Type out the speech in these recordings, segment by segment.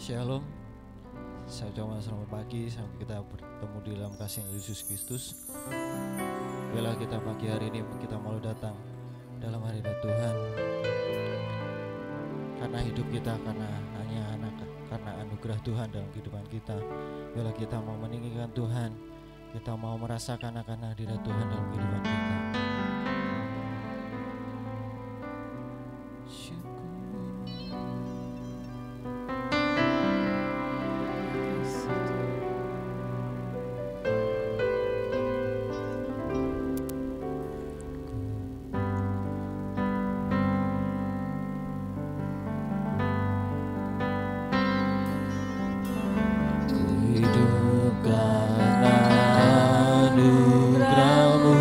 Shalom, saya ucapkan selamat pagi sampai kita bertemu di dalam kasih Yesus Kristus. Bila kita pagi hari ini kita mau datang dalam hadirat Tuhan, karena hidup kita karena anugerah Tuhan dalam kehidupan kita. Bila kita mau meninggikan Tuhan, kita mau merasakan akan hadirat Tuhan dalam kehidupan kita. Hidup karena anugerah-Mu.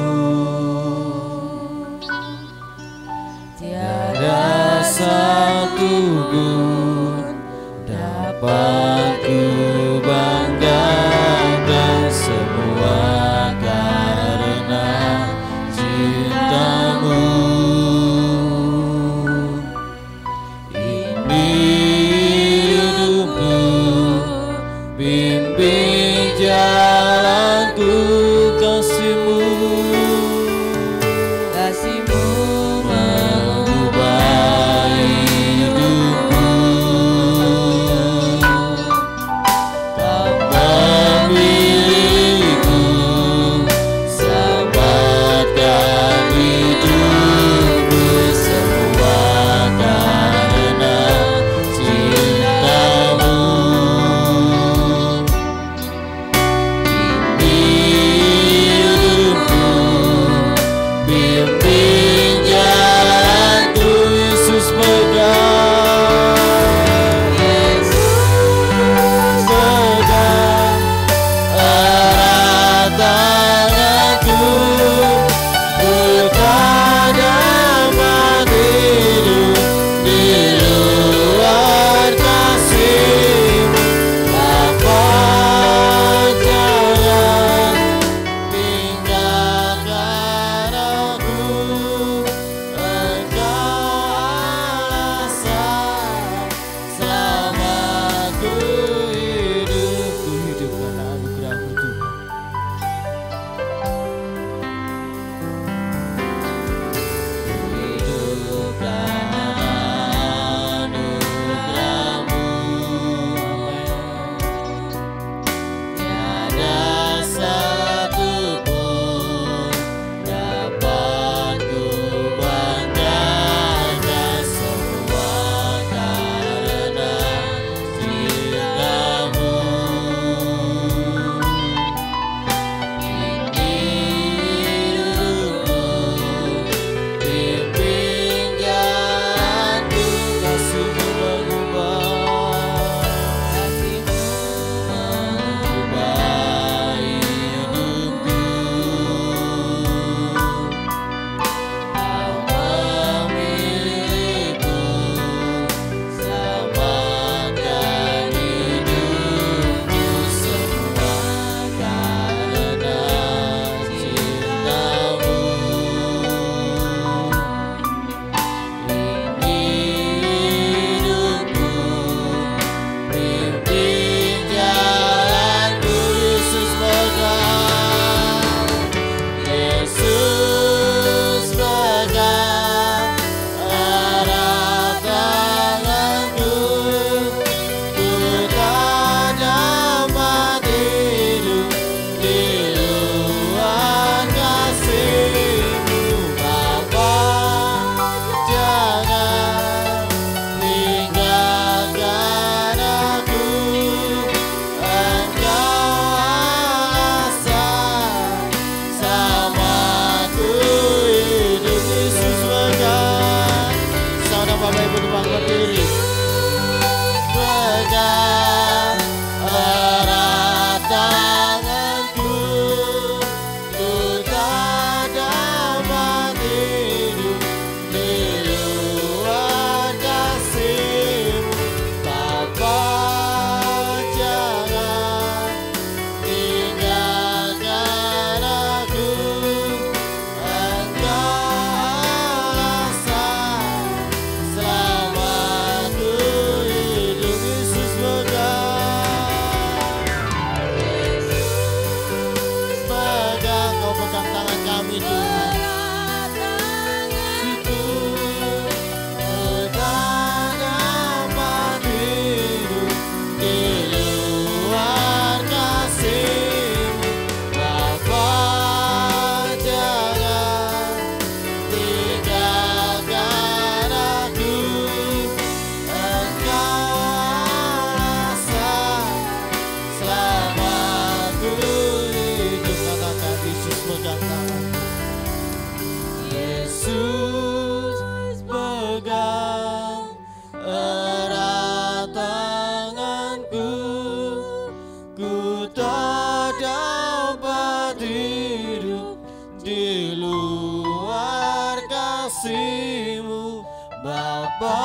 di luar kasih-Mu Bapa.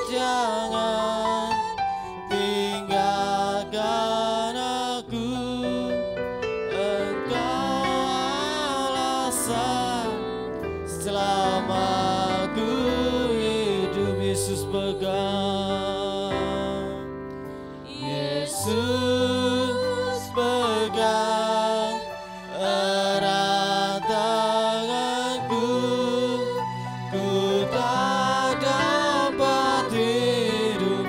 Jangan tinggalkan aku, Engkau alasan selama aku hidup. Yesus pegang, Yesus pegang erat tanganku, ku tak dapat hidup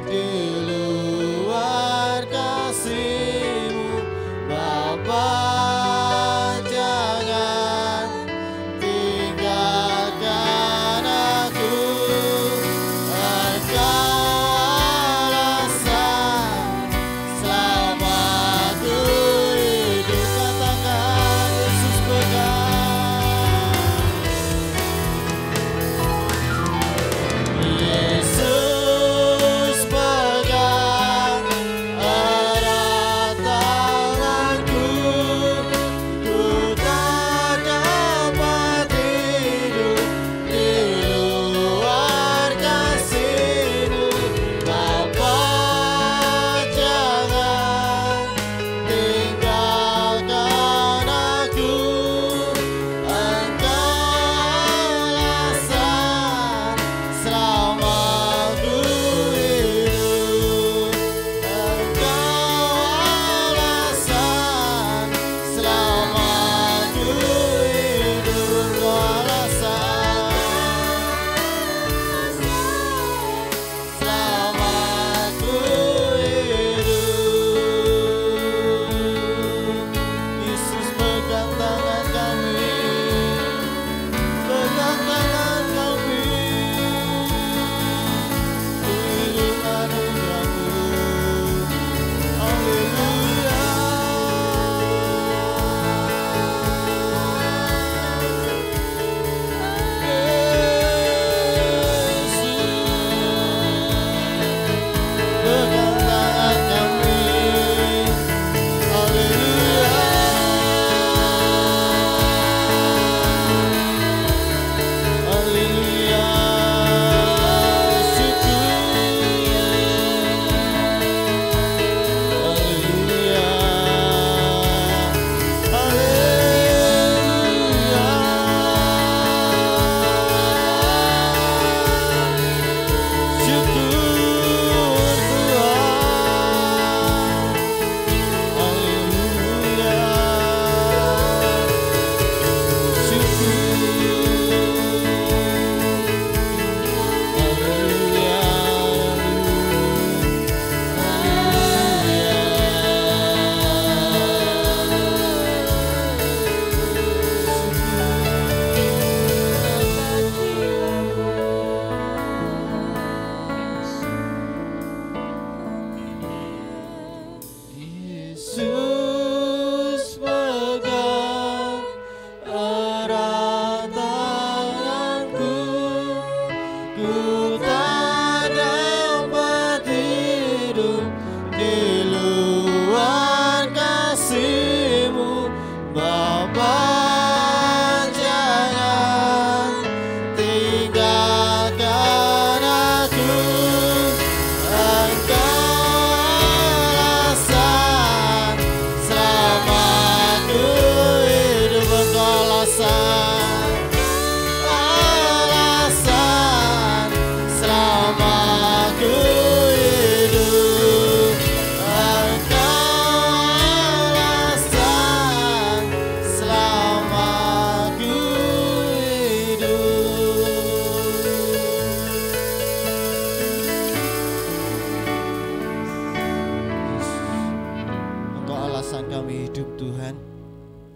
di luar kasih-Mu Bapa. Jangan tinggalkan aku,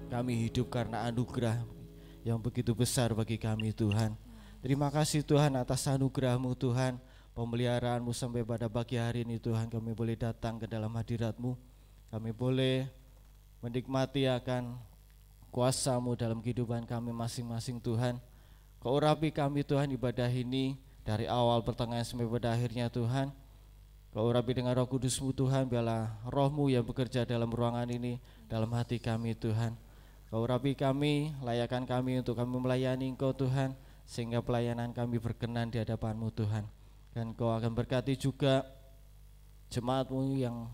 Kami hidup karena anugerah yang begitu besar bagi kami Tuhan. Terima kasih Tuhan atas anugerah-Mu Tuhan, pemeliharaanmu sampai pada pagi hari ini Tuhan. Kami boleh datang ke dalam hadirat-Mu, kami boleh menikmati akan kuasa-Mu dalam kehidupan kami masing-masing Tuhan. Kau urapi kami Tuhan ibadah ini dari awal pertengahan sampai pada akhirnya Tuhan. Kau urapi dengan Roh Kudus-Mu Tuhan, biarlah Roh-Mu yang bekerja dalam ruangan ini, dalam hati kami Tuhan. Kau urapi kami, layakan kami untuk kami melayani Engkau Tuhan, sehingga pelayanan kami berkenan di hadapan-Mu Tuhan. Dan Kau akan berkati juga jemaat-Mu yang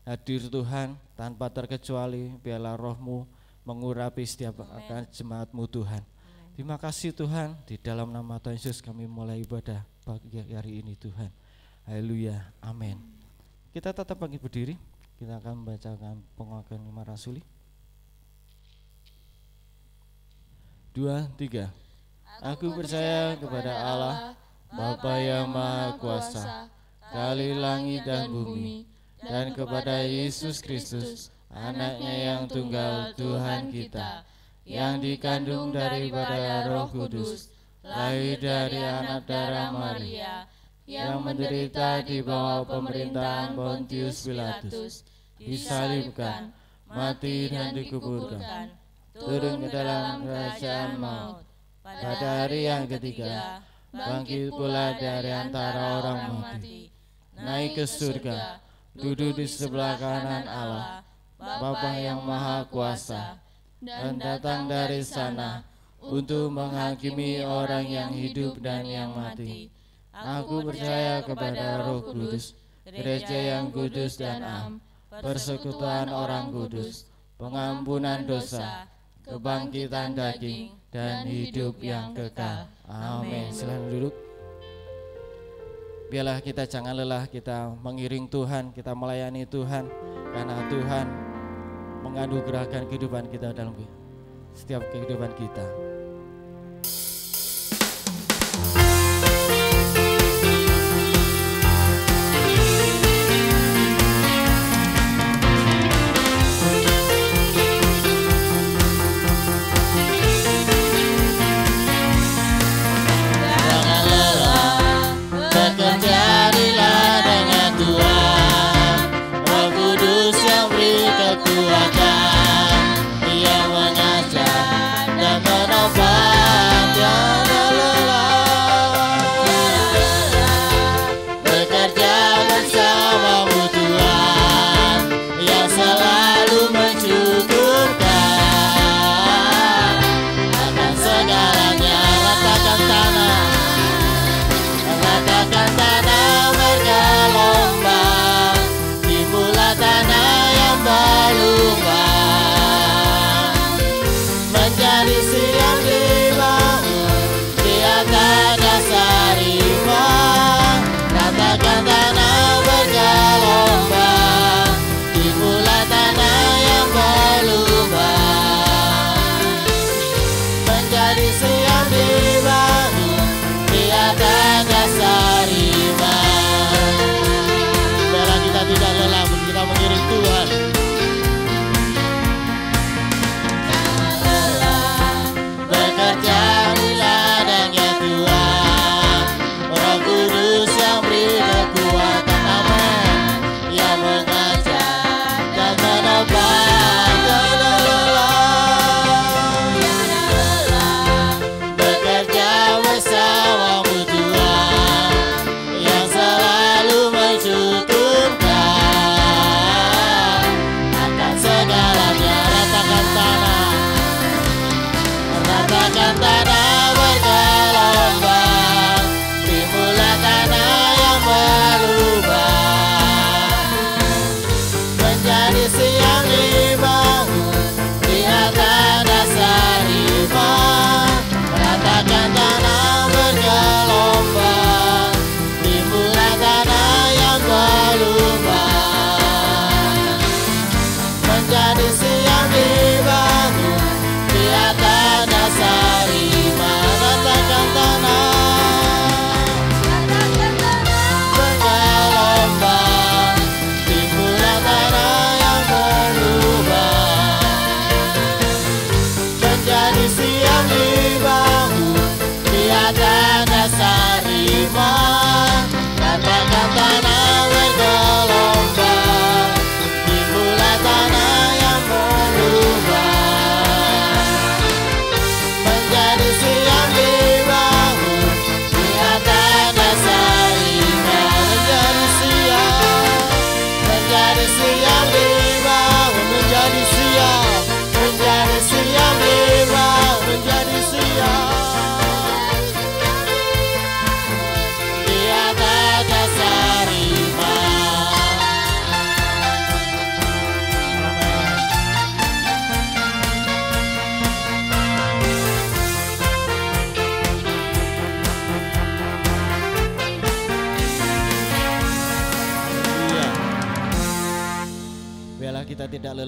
hadir Tuhan, tanpa terkecuali biarlah Roh-Mu mengurapi setiap akan jemaat-Mu Tuhan. Terima kasih Tuhan, di dalam nama Tuhan Yesus kami mulai ibadah pagi hari ini Tuhan. Haleluya, amin. Kita tetap bangkit berdiri, kita akan membacakan pengakuan iman rasuli. 2, 3. Aku percaya kepada Allah, Bapa yang Maha Kuasa, Kali langit dan bumi, dan kepada Yesus Kristus, Anak-Nya yang tunggal Tuhan kita, yang dikandung daripada Roh Kudus, lahir dari anak darah Maria, yang menderita di bawah pemerintahan Pontius Pilatus, disalibkan, mati dan dikuburkan, turun ke dalam kerajaan maut, pada hari yang ketiga bangkit pula dari antara orang mati, naik ke surga, duduk di sebelah kanan Allah, Bapa yang Maha Kuasa, dan datang dari sana untuk menghakimi orang yang hidup dan yang mati. Aku percaya kepada Roh Kudus, gereja yang kudus dan am, persekutuan orang kudus, pengampunan dosa, kebangkitan daging, dan hidup yang kekal. Amin. Silakan duduk. Biarlah kita jangan lelah, kita mengiring Tuhan, kita melayani Tuhan, karena Tuhan menganugerahkan kehidupan kita dalam setiap kehidupan kita. Menjadi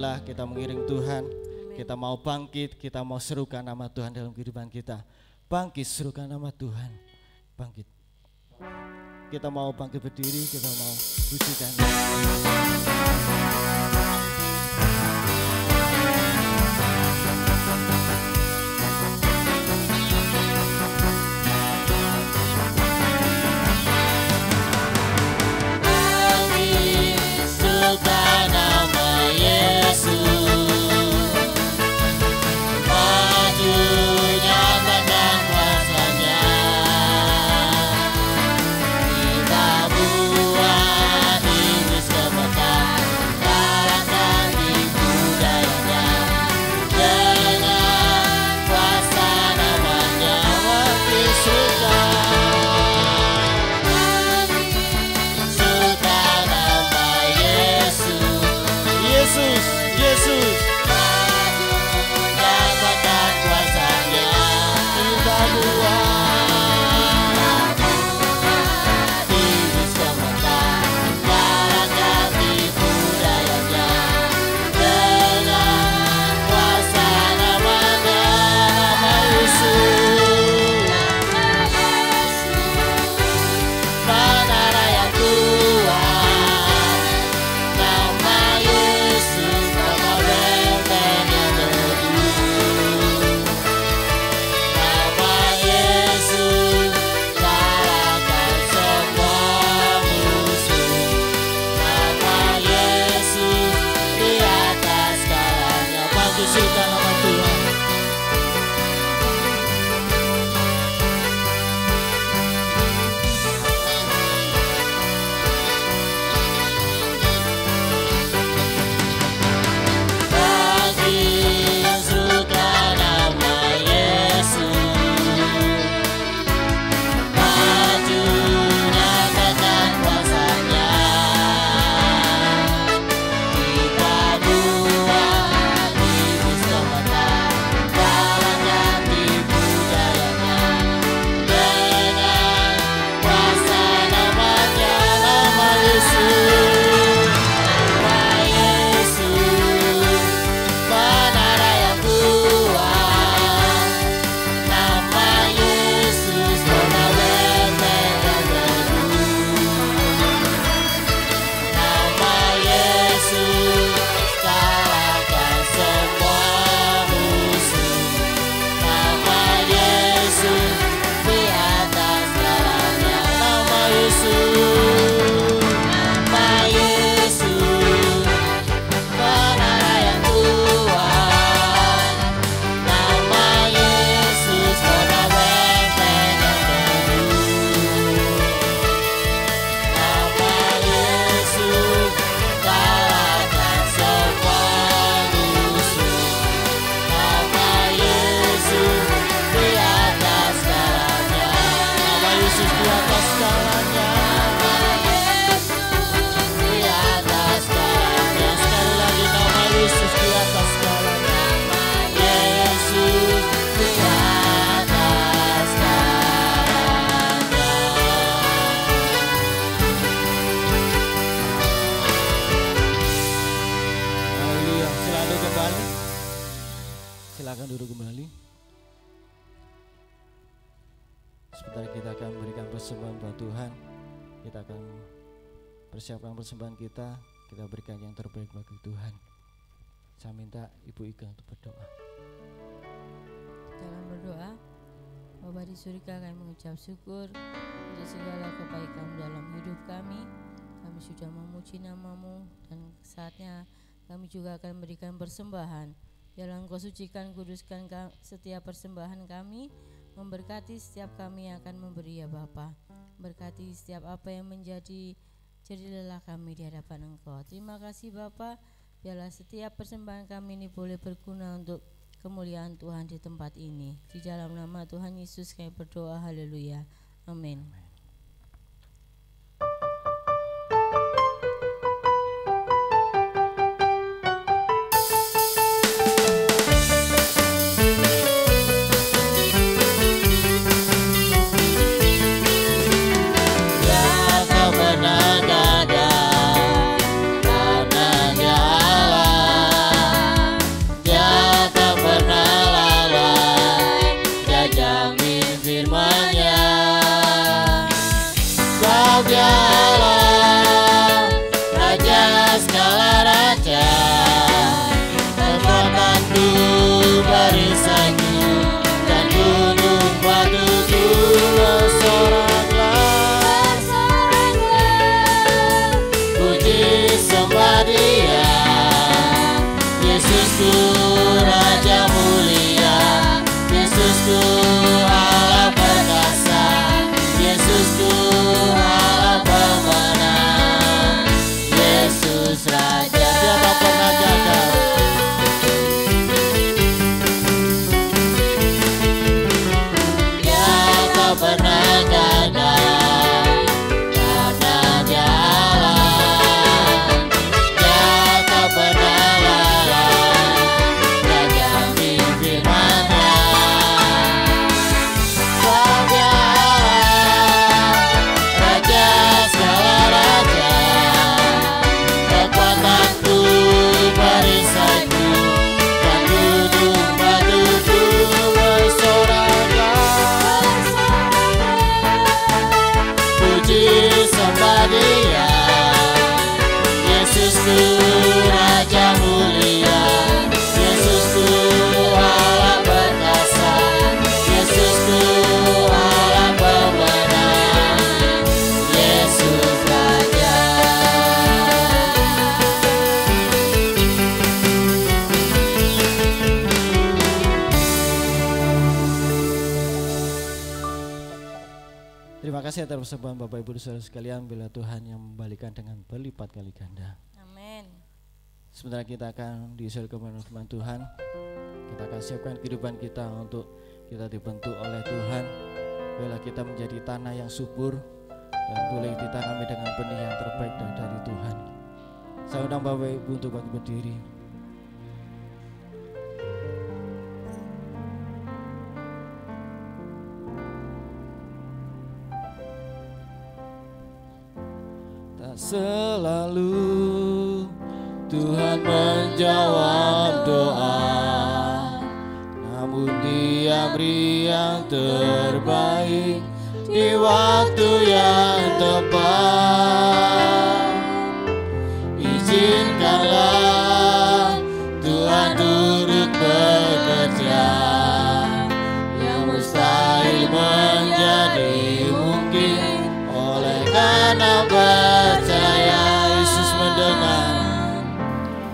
lelah, kita mengiring Tuhan. Kita mau bangkit, kita mau serukan nama Tuhan dalam kehidupan kita. Bangkit, serukan nama Tuhan. Bangkit. Kita mau bangkit berdiri, kita mau pujikan. Silakan duduk kembali. Sebentar kita akan memberikan persembahan buat Tuhan. Kita akan persiapkan persembahan kita. Kita berikan yang terbaik bagi Tuhan. Saya minta Ibu Ika untuk berdoa. Dalam berdoa, Bapa di surga, kami mengucap syukur untuk segala kebaikan dalam hidup kami. Kami sudah memuji nama-Mu dan saatnya kami juga akan memberikan persembahan. Biarlah Engkau sucikan, kuduskan setiap persembahan kami, memberkati setiap kami yang akan memberi ya Bapa. Berkati setiap apa yang menjadi jerih lelah kami di hadapan Engkau. Terima kasih Bapa. Biarlah setiap persembahan kami ini boleh berguna untuk kemuliaan Tuhan di tempat ini. Di dalam nama Tuhan Yesus kami berdoa, haleluya. Amin. Karena Terima kasih atas persembahan Bapak Ibu Saudara sekalian, bila Tuhan yang membalikan dengan berlipat kali ganda. Amin. Sebentar kita akan diisi kebenaran firman Tuhan. Kita akan siapkan kehidupan kita untuk kita dibentuk oleh Tuhan. Bila kita menjadi tanah yang subur dan boleh ditanami dengan benih yang terbaik dari Tuhan. Saya undang Bapak Ibu untuk bangkit berdiri. Tak selalu Tuhan menjawab doa, namun Dia beri yang terbaik di waktu yang tepat. Izinkanlah Tuhan turut bekerja, yang mustahil menjadi mungkin oleh karena percaya. Yesus mendengar,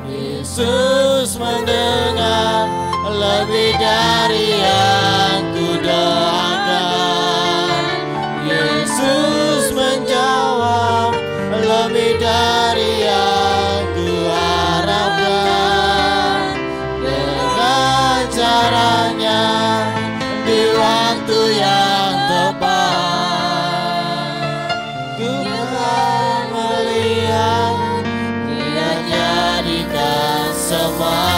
Yesus mendengar lebih dari yang kudoakan. Yesus menjawab lebih dari yang kuharapkan. Dengan caranya di waktu yang tepat, ku melihat Dia jadikan semua.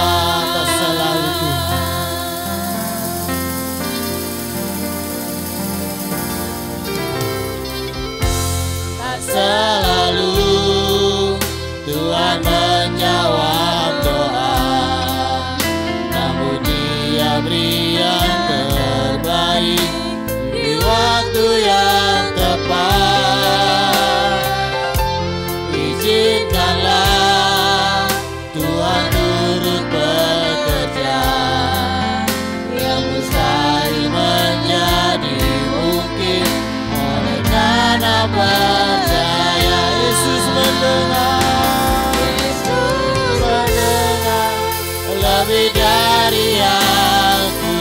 Tak selalu Tuhan menjawab doa, namun Dia beri yang terbaik di waktu yang tepat. Izinkanlah Tuhan turut bekerja, yang mustahil menjadi mungkin oleh karena percaya. Yesus mendengar, Yesus mendengar lebih dari yang ku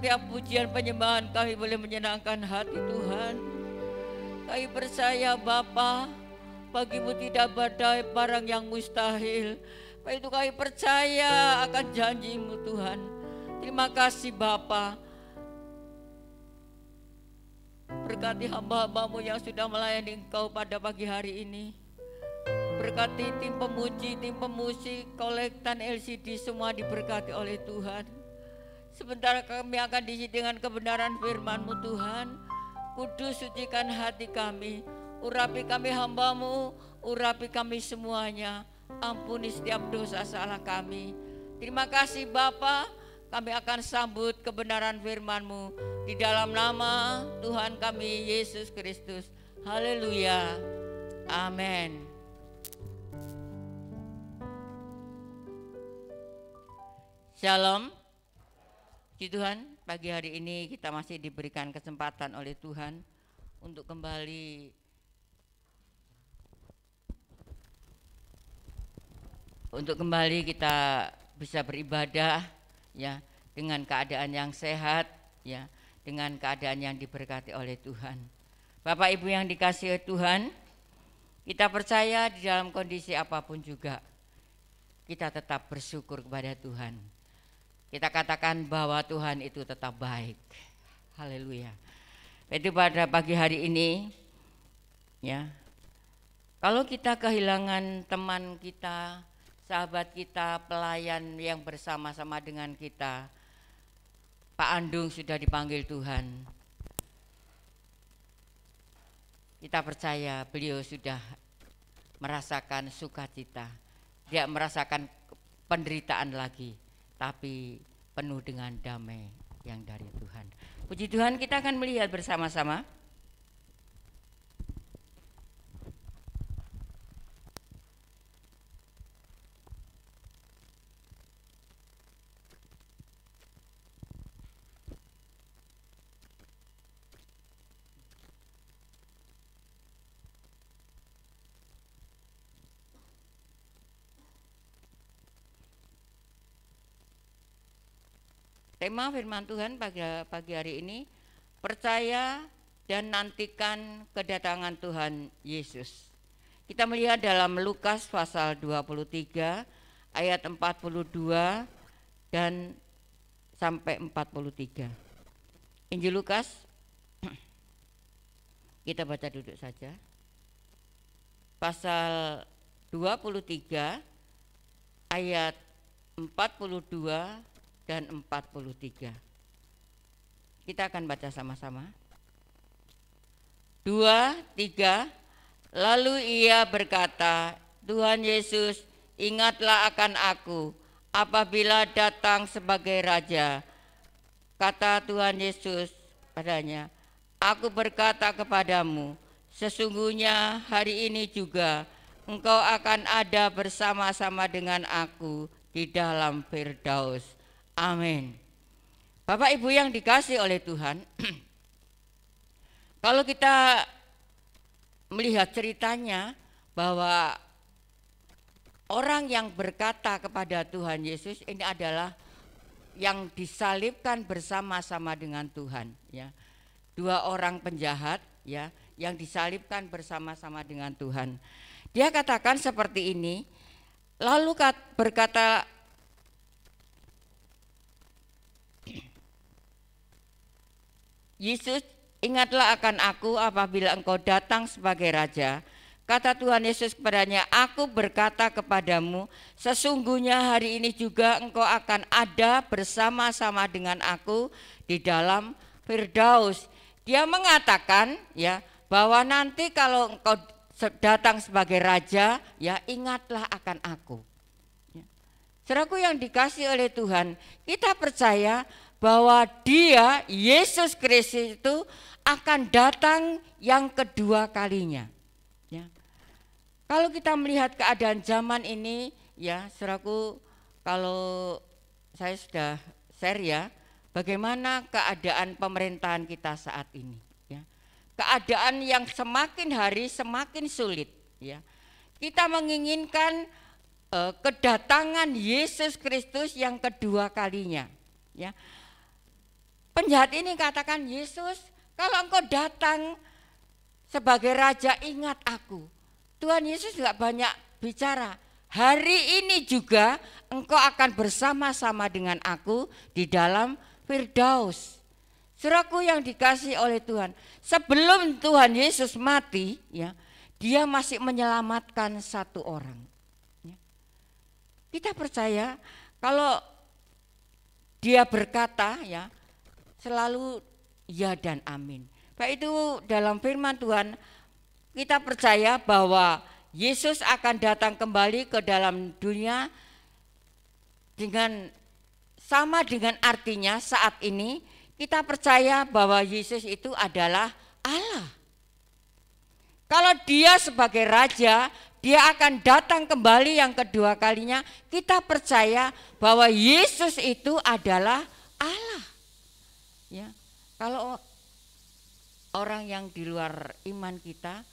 setiap pujian penyembahan kami boleh menyenangkan hati Tuhan. Kami percaya Bapa, bagimu tidak ada barang yang mustahil. Itu kami percaya akan janjimu Tuhan. Terima kasih Bapa. Berkati hamba-hambamu yang sudah melayani Engkau pada pagi hari ini. Berkati tim pemuji, tim pemusik, kolektan LCD semua diberkati oleh Tuhan. Sebentar kami akan diisi dengan kebenaran firman-Mu Tuhan. Kudus sucikan hati kami. Urapi kami hamba-Mu, urapi kami semuanya. Ampuni setiap dosa salah kami. Terima kasih Bapa. Kami akan sambut kebenaran firman-Mu di dalam nama Tuhan kami Yesus Kristus. Haleluya. Amin. Shalom. Puji Tuhan, pagi hari ini kita masih diberikan kesempatan oleh Tuhan untuk kembali kita bisa beribadah ya, dengan keadaan yang sehat ya, dengan keadaan yang diberkati oleh Tuhan. Bapak Ibu yang dikasihi Tuhan, kita percaya di dalam kondisi apapun juga kita tetap bersyukur kepada Tuhan. Kita katakan bahwa Tuhan itu tetap baik. Haleluya. Itu pada pagi hari ini ya, kalau kita kehilangan teman kita, sahabat kita, pelayan yang bersama-sama dengan kita, Pak Andung sudah dipanggil Tuhan. Kita percaya beliau sudah merasakan sukacita, tidak merasakan penderitaan lagi, tapi penuh dengan damai yang dari Tuhan. Puji Tuhan, kita akan melihat bersama-sama tema firman Tuhan pagi hari ini, percaya dan nantikan kedatangan Tuhan Yesus. Kita melihat dalam Lukas pasal 23 ayat 42 dan sampai 43. Injil Lukas, kita baca duduk saja. Pasal 23 ayat 42 dan 43. Kita akan baca sama-sama. 2, 3. Lalu ia berkata, Tuhan Yesus, ingatlah akan aku apabila datang sebagai raja. Kata Tuhan Yesus padanya, aku berkata kepadamu, sesungguhnya hari ini juga engkau akan ada bersama-sama dengan aku di dalam Firdaus. Amin. Bapak Ibu yang dikasihi oleh Tuhan, kalau kita melihat ceritanya bahwa orang yang berkata kepada Tuhan Yesus ini adalah yang disalibkan bersama-sama dengan Tuhan ya. 2 orang penjahat ya yang disalibkan bersama-sama dengan Tuhan. Dia katakan seperti ini, lalu berkata Yesus, ingatlah akan aku apabila engkau datang sebagai raja. Kata Tuhan Yesus kepadanya, aku berkata kepadamu, sesungguhnya hari ini juga engkau akan ada bersama-sama dengan aku di dalam Firdaus. Dia mengatakan ya bahwa nanti kalau engkau datang sebagai raja, ya ingatlah akan aku. Saudaraku yang dikasihi oleh Tuhan, kita percaya bahwa dia, Yesus Kristus itu akan datang yang kedua kalinya. Ya. Kalau kita melihat keadaan zaman ini, ya saudaraku, kalau saya sudah share ya, bagaimana keadaan pemerintahan kita saat ini. Ya. Keadaan yang semakin hari semakin sulit. Ya. Kita menginginkan kedatangan Yesus Kristus yang kedua kalinya. Ya. penjahat ini katakan, Yesus, kalau engkau datang sebagai raja, ingat aku. Tuhan Yesus nggak banyak bicara. Hari ini juga engkau akan bersama-sama dengan aku di dalam Firdaus. Saudaraku yang dikasihi oleh Tuhan, sebelum Tuhan Yesus mati, ya, dia masih menyelamatkan satu orang. Ya. Kita percaya kalau dia berkata, ya, selalu ya dan amin. Baik itu dalam firman Tuhan, kita percaya bahwa Yesus akan datang kembali ke dalam dunia dengan sama dengan artinya saat ini kita percaya bahwa Yesus itu adalah Allah. Kalau dia sebagai raja, dia akan datang kembali yang kedua kalinya. Kita percaya bahwa Yesus itu adalah Allah. Ya, kalau orang yang di luar iman kita,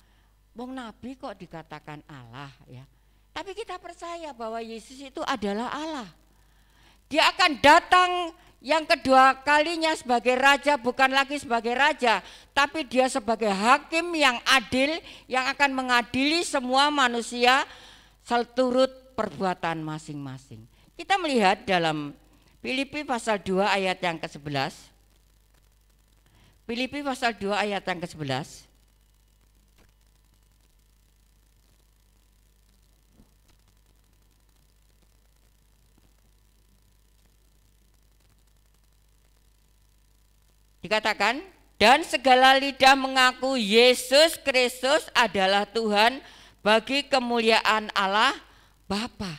wong nabi kok dikatakan Allah, ya. Tapi kita percaya bahwa Yesus itu adalah Allah. Dia akan datang yang kedua kalinya sebagai raja, bukan lagi sebagai raja, tapi dia sebagai hakim yang adil, yang akan mengadili semua manusia seturut perbuatan masing-masing. Kita melihat dalam Filipi pasal 2 ayat yang ke-11. Filipi pasal 2 ayat yang ke-11. Dikatakan, dan segala lidah mengaku Yesus Kristus adalah Tuhan bagi kemuliaan Allah Bapa.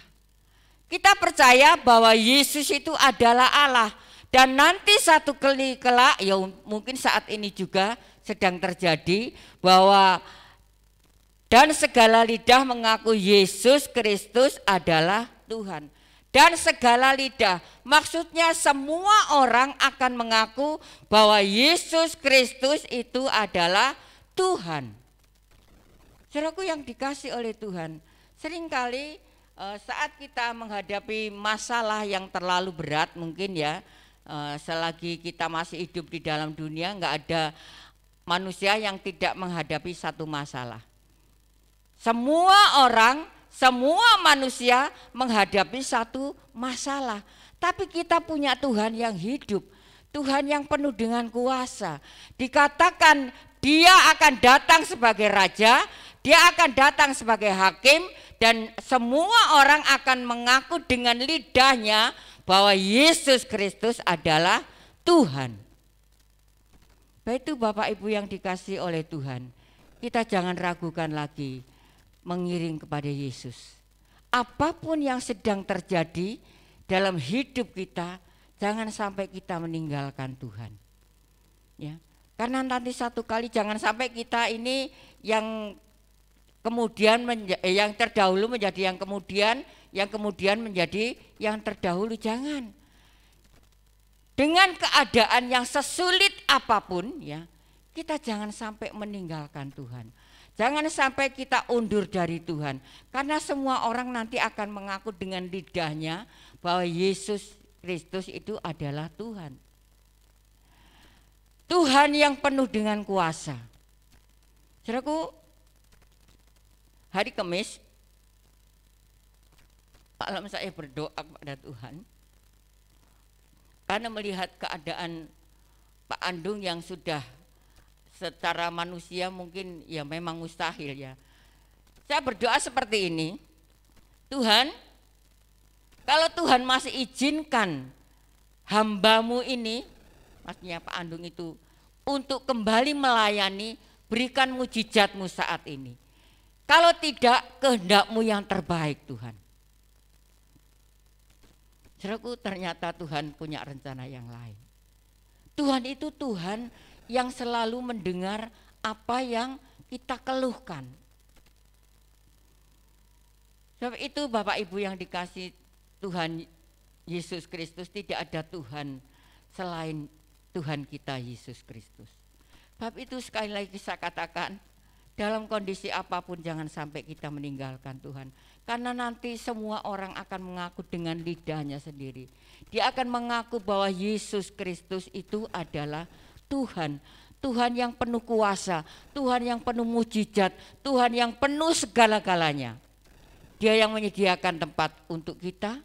Kita percaya bahwa Yesus itu adalah Allah, dan nanti satu kali kelak, ya mungkin saat ini juga sedang terjadi, bahwa dan segala lidah mengaku Yesus Kristus adalah Tuhan. Dan segala lidah, maksudnya semua orang akan mengaku bahwa Yesus Kristus itu adalah Tuhan. Saudaraku yang dikasih oleh Tuhan, seringkali saat kita menghadapi masalah yang terlalu berat mungkin ya, selagi kita masih hidup di dalam dunia, enggak ada manusia yang tidak menghadapi satu masalah. Semua orang, semua manusia menghadapi satu masalah, tapi kita punya Tuhan yang hidup, Tuhan yang penuh dengan kuasa. Dikatakan dia akan datang sebagai raja, dia akan datang sebagai hakim, dan semua orang akan mengaku dengan lidahnya bahwa Yesus Kristus adalah Tuhan. Baik itu Bapak Ibu yang dikasihi oleh Tuhan, kita jangan ragukan lagi mengiring kepada Yesus. Apapun yang sedang terjadi dalam hidup kita, jangan sampai kita meninggalkan Tuhan. Ya, karena nanti satu kali jangan sampai kita ini yang kemudian yang terdahulu menjadi yang kemudian menjadi yang terdahulu. Jangan. Dengan keadaan yang sesulit apapun, ya, kita jangan sampai meninggalkan Tuhan. Jangan sampai kita undur dari Tuhan, karena semua orang nanti akan mengaku dengan lidahnya bahwa Yesus Kristus itu adalah Tuhan. Tuhan yang penuh dengan kuasa. Saudaraku, hari Kamis, malam saya berdoa kepada Tuhan, karena melihat keadaan Pak Andung yang sudah secara manusia mungkin ya memang mustahil ya. Saya berdoa seperti ini, Tuhan, kalau Tuhan masih izinkan hamba-Mu ini, maksudnya Pak Andung itu, untuk kembali melayani, berikan mujizat-Mu saat ini. Kalau tidak, kehendak-Mu yang terbaik Tuhan. Saudaraku, ternyata Tuhan punya rencana yang lain. Tuhan itu Tuhan yang selalu mendengar apa yang kita keluhkan. Sebab itu Bapak Ibu yang dikasih Tuhan Yesus Kristus, tidak ada Tuhan selain Tuhan kita Yesus Kristus. Sebab itu sekali lagi saya katakan, dalam kondisi apapun jangan sampai kita meninggalkan Tuhan. Karena nanti semua orang akan mengaku dengan lidahnya sendiri. Dia akan mengaku bahwa Yesus Kristus itu adalah Tuhan. Tuhan yang penuh kuasa, Tuhan yang penuh mujizat, Tuhan yang penuh segala-galanya. Dia yang menyediakan tempat untuk kita,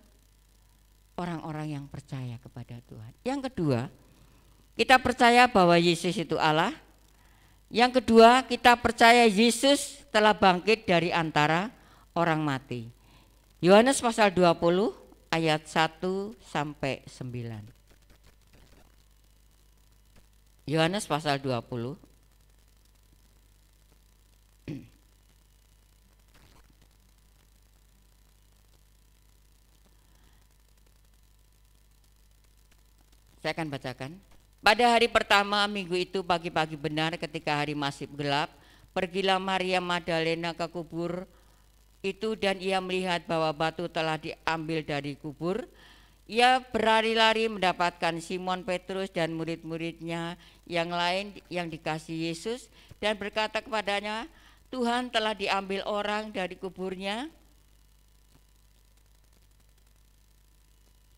orang-orang yang percaya kepada Tuhan. Yang kedua, kita percaya bahwa Yesus itu Allah. Yang kedua, kita percaya Yesus telah bangkit dari antara orang mati. Yohanes pasal 20 ayat 1 sampai 9. Yohanes pasal 20 Saya akan bacakan. Pada hari pertama minggu itu pagi-pagi benar ketika hari masih gelap, pergilah Maria Magdalena ke kubur itu dan ia melihat bahwa batu telah diambil dari kubur. Ia berlari-lari mendapatkan Simon Petrus dan murid-muridnya yang lain yang dikasihi Yesus dan berkata kepadanya, Tuhan telah diambil orang dari kuburnya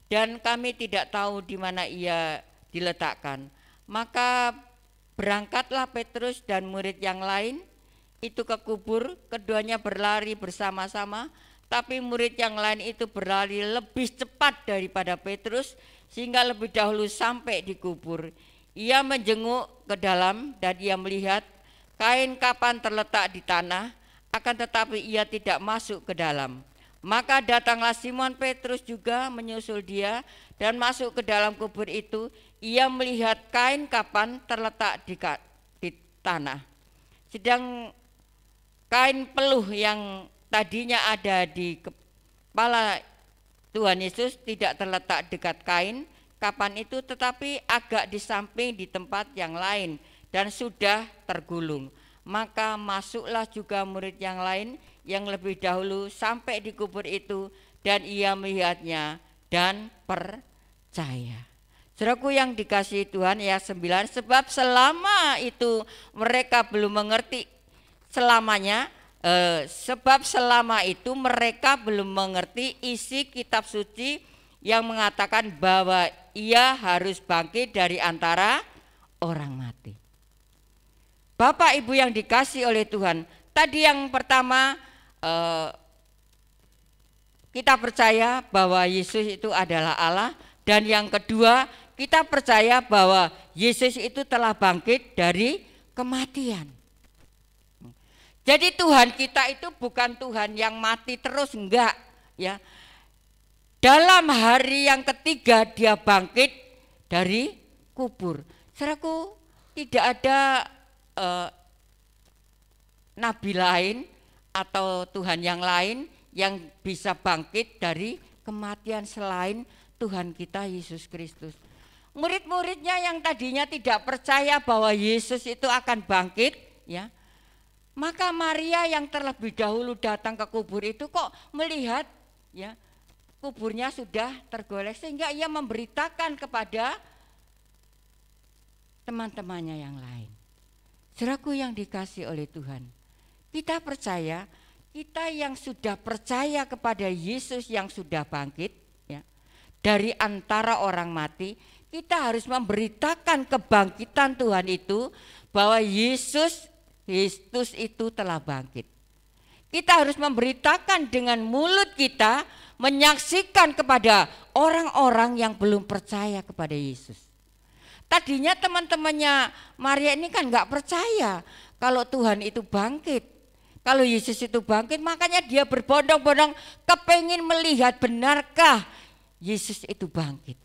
dan kami tidak tahu di mana ia diletakkan. Maka berangkatlah Petrus dan murid yang lain itu ke kubur, keduanya berlari bersama-sama, tapi murid yang lain itu berlari lebih cepat daripada Petrus sehingga lebih dahulu sampai di kubur. Ia menjenguk ke dalam dan ia melihat kain kapan terletak di tanah, akan tetapi ia tidak masuk ke dalam. Maka datanglah Simon Petrus juga menyusul dia dan masuk ke dalam kubur itu. Ia melihat kain kapan terletak di tanah, sedang kain peluh yang tadinya ada di kepala Tuhan Yesus tidak terletak dekat kain kapan itu, tetapi agak di samping di tempat yang lain dan sudah tergulung. Maka masuklah juga murid yang lain yang lebih dahulu sampai di kubur itu dan ia melihatnya dan percaya. Saudaraku yang dikasihi Tuhan, ayat 9, sebab selama itu mereka belum mengerti selamanya, sebab selama itu mereka belum mengerti isi kitab suci yang mengatakan bahwa ia harus bangkit dari antara orang mati. Bapak Ibu yang dikasihi oleh Tuhan, tadi yang pertama kita percaya bahwa Yesus itu adalah Allah, dan yang kedua kita percaya bahwa Yesus itu telah bangkit dari kematian. Jadi Tuhan kita itu bukan Tuhan yang mati terus, enggak ya. Dalam hari yang ketiga dia bangkit dari kubur. Saudaraku, tidak ada nabi lain atau Tuhan yang lain yang bisa bangkit dari kematian selain Tuhan kita Yesus Kristus. Murid-muridnya yang tadinya tidak percaya bahwa Yesus itu akan bangkit, ya, maka Maria yang terlebih dahulu datang ke kubur itu kok melihat, ya, kuburnya sudah tergolek, sehingga ia memberitakan kepada teman-temannya yang lain. Saudaraku yang dikasihi oleh Tuhan, kita percaya, kita yang sudah percaya kepada Yesus yang sudah bangkit, ya, dari antara orang mati, kita harus memberitakan kebangkitan Tuhan itu, bahwa Yesus Kristus itu telah bangkit. Kita harus memberitakan dengan mulut kita, menyaksikan kepada orang-orang yang belum percaya kepada Yesus. Tadinya teman-temannya Maria ini kan gak percaya kalau Tuhan itu bangkit, kalau Yesus itu bangkit, makanya dia berbondong-bondong kepengin melihat benarkah Yesus itu bangkit.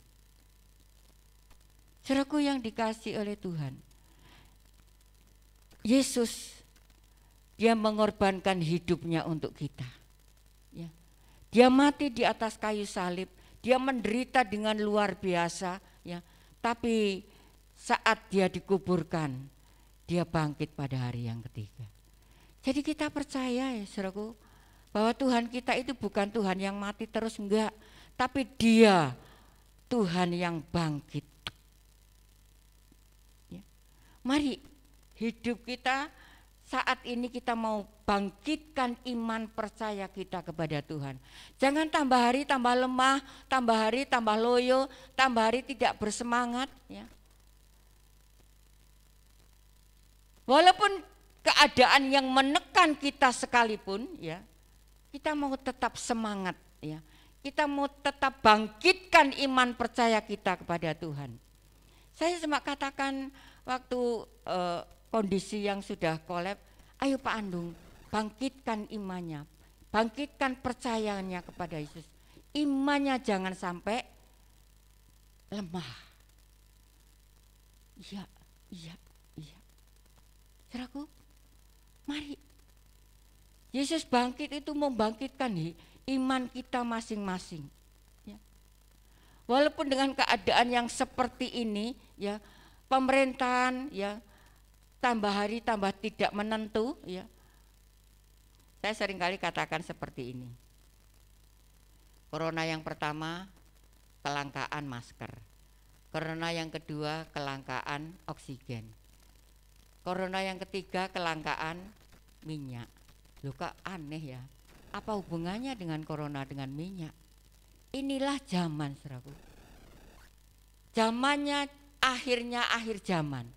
Saudaraku yang dikasihi oleh Tuhan, Yesus dia mengorbankan hidupnya untuk kita. Ya. Dia mati di atas kayu salib, dia menderita dengan luar biasa, ya. Tapi saat dia dikuburkan, dia bangkit pada hari yang ketiga. Jadi kita percaya ya saudaraku, bahwa Tuhan kita itu bukan Tuhan yang mati terus, enggak, tapi dia Tuhan yang bangkit. Ya. Mari hidup kita saat ini kita mau bangkitkan iman percaya kita kepada Tuhan. Jangan tambah hari tambah lemah, tambah hari tambah loyo, tambah hari tidak bersemangat ya. Walaupun keadaan yang menekan kita sekalipun ya, kita mau tetap semangat ya. Kita mau tetap bangkitkan iman percaya kita kepada Tuhan. Saya cuma katakan waktu kondisi yang sudah kolab, ayo Pak Andung, bangkitkan imannya, bangkitkan percayanya kepada Yesus. Imannya jangan sampai lemah. Iya. Saudaraku, mari. Yesus bangkit itu membangkitkan iman kita masing-masing. Ya. Walaupun dengan keadaan yang seperti ini, ya, pemerintahan, ya, tambah hari tambah tidak menentu, ya. Saya seringkali katakan seperti ini. Corona yang pertama, kelangkaan masker. Corona yang kedua, kelangkaan oksigen. Corona yang ketiga, kelangkaan minyak. Loh kok aneh ya, apa hubungannya dengan corona dengan minyak? Inilah zaman, saudaraku. Zamannya akhirnya akhir zaman.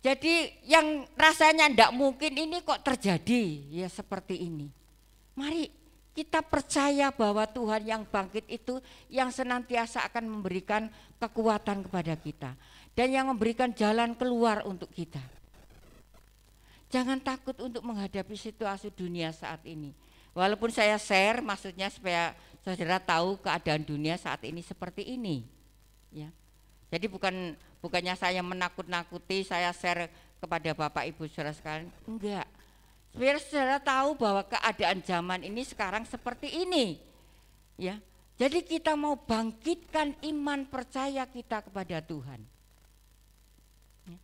Jadi yang rasanya tidak mungkin ini kok terjadi ya seperti ini. Mari kita percaya bahwa Tuhan yang bangkit itu yang senantiasa akan memberikan kekuatan kepada kita. Dan yang memberikan jalan keluar untuk kita. Jangan takut untuk menghadapi situasi dunia saat ini. Walaupun saya share maksudnya supaya saudara tahu keadaan dunia saat ini seperti ini. Ya. Jadi bukannya saya menakut-nakuti, saya share kepada Bapak Ibu saudara sekalian, enggak. Biar saudara tahu bahwa keadaan zaman ini sekarang seperti ini. Ya. Jadi kita mau bangkitkan iman percaya kita kepada Tuhan. Ya.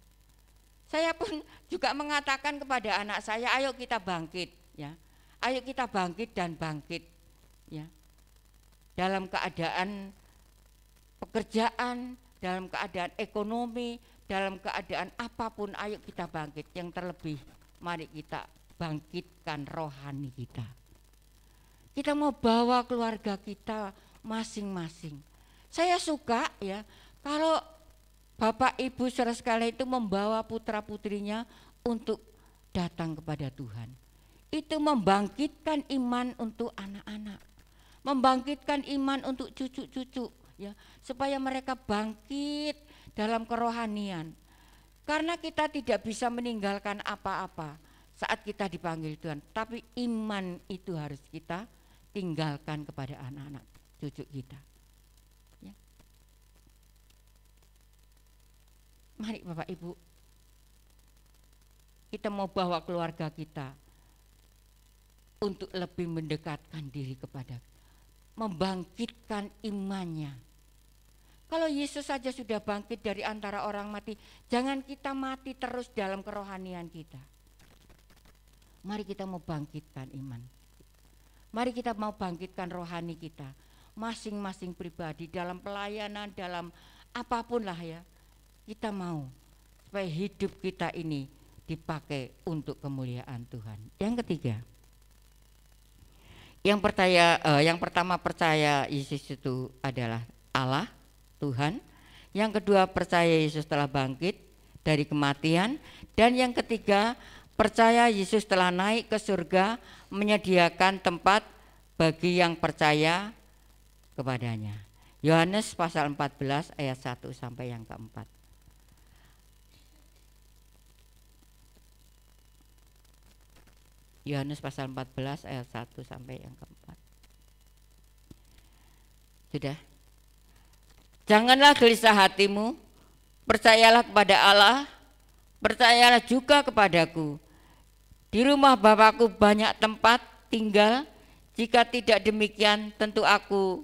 Saya pun juga mengatakan kepada anak saya, ayo kita bangkit, ya. Ayo kita bangkit dan bangkit, ya. Dalam keadaan pekerjaan, dalam keadaan ekonomi, dalam keadaan apapun, ayo kita bangkit. Yang terlebih, mari kita bangkitkan rohani kita. Kita mau bawa keluarga kita masing-masing. Saya suka ya kalau Bapak Ibu saudara sekalian itu membawa putra putrinya untuk datang kepada Tuhan. Itu membangkitkan iman untuk anak-anak, membangkitkan iman untuk cucu-cucu, ya, supaya mereka bangkit dalam kerohanian. Karena kita tidak bisa meninggalkan apa-apa saat kita dipanggil Tuhan, tapi iman itu harus kita tinggalkan kepada anak-anak cucu kita. Ya. Mari Bapak Ibu, kita mau bawa keluarga kita untuk lebih mendekatkan diri kepada, membangkitkan imannya. Kalau Yesus saja sudah bangkit dari antara orang mati, jangan kita mati terus dalam kerohanian kita. Mari kita mau bangkitkan iman. Mari kita mau bangkitkan rohani kita, masing-masing pribadi dalam pelayanan, dalam apapun lah ya. Kita mau supaya hidup kita ini dipakai untuk kemuliaan Tuhan. Yang ketiga, yang pertama percaya Yesus itu adalah Allah, Tuhan. Yang kedua percaya Yesus telah bangkit dari kematian. Dan yang ketiga percaya Yesus telah naik ke surga menyediakan tempat bagi yang percaya kepadanya. Yohanes pasal 14 ayat 1 sampai yang keempat. Yohanes pasal 14 ayat 1 sampai yang keempat. Sudah. Janganlah gelisah hatimu, percayalah kepada Allah, percayalah juga kepadaku. Di rumah Bapakku banyak tempat tinggal, jika tidak demikian tentu aku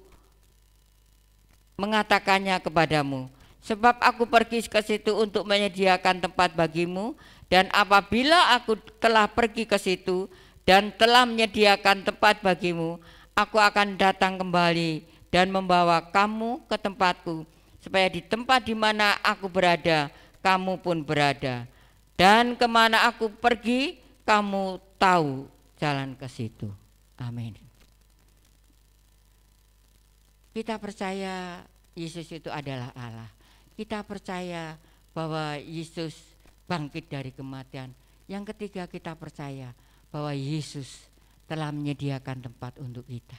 mengatakannya kepadamu. Sebab aku pergi ke situ untuk menyediakan tempat bagimu, dan apabila aku telah pergi ke situ dan telah menyediakan tempat bagimu, aku akan datang kembali dan membawa kamu ke tempatku, supaya di tempat di mana aku berada, kamu pun berada. Dan kemana aku pergi, kamu tahu jalan ke situ. Amin. Kita percaya Yesus itu adalah Allah. Kita percaya bahwa Yesus bangkit dari kematian. Yang ketiga, kita percaya bahwa Yesus telah menyediakan tempat untuk kita.